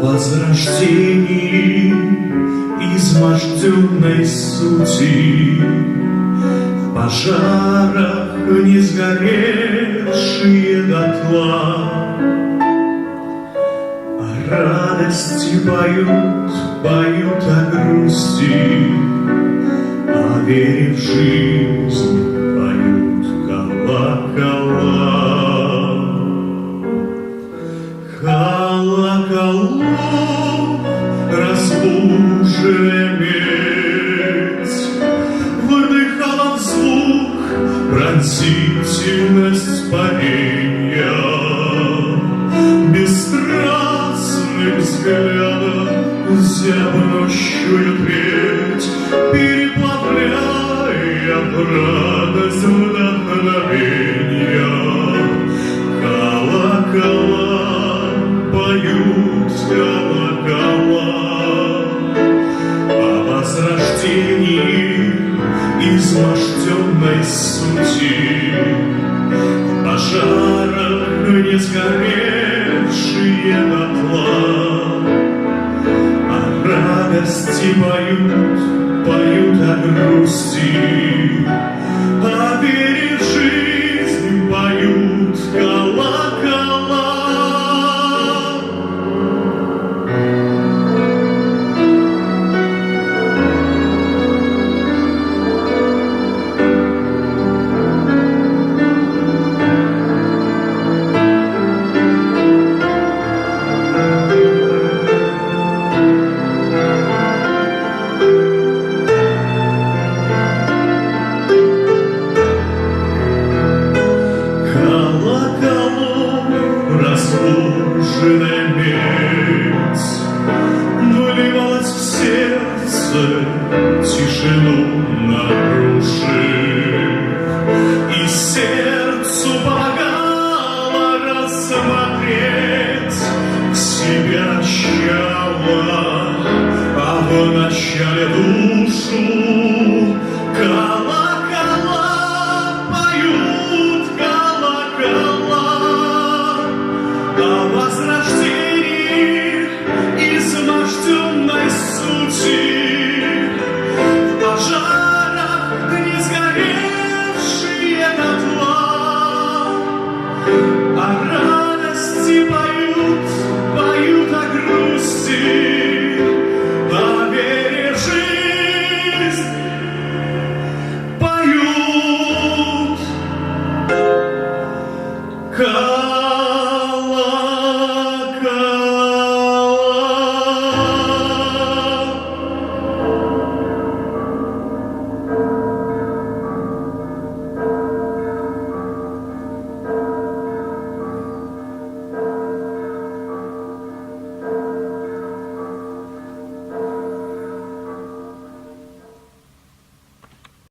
возрождении изможденной сути, в пожарах не сгоревшие дотла, о радости поют, поют о грусти, о вере в жизнь поют колокола. Колоколов разбуженная медь выдыхала в звук пронзительность парения, бесстрастным взглядом зябнущую треть переплавляя в радость вдохновения. Колокола поют колокола о возрождении изможденной сути, в пожарах не сгоревшие дотла, о радости поют, поют о грусти, о вере в жизнь поют колокола. Разбуженная медь выливалась в сердце, тишину нарушив, и сердцу помогала рассмотреть в себе начало, а в начале душу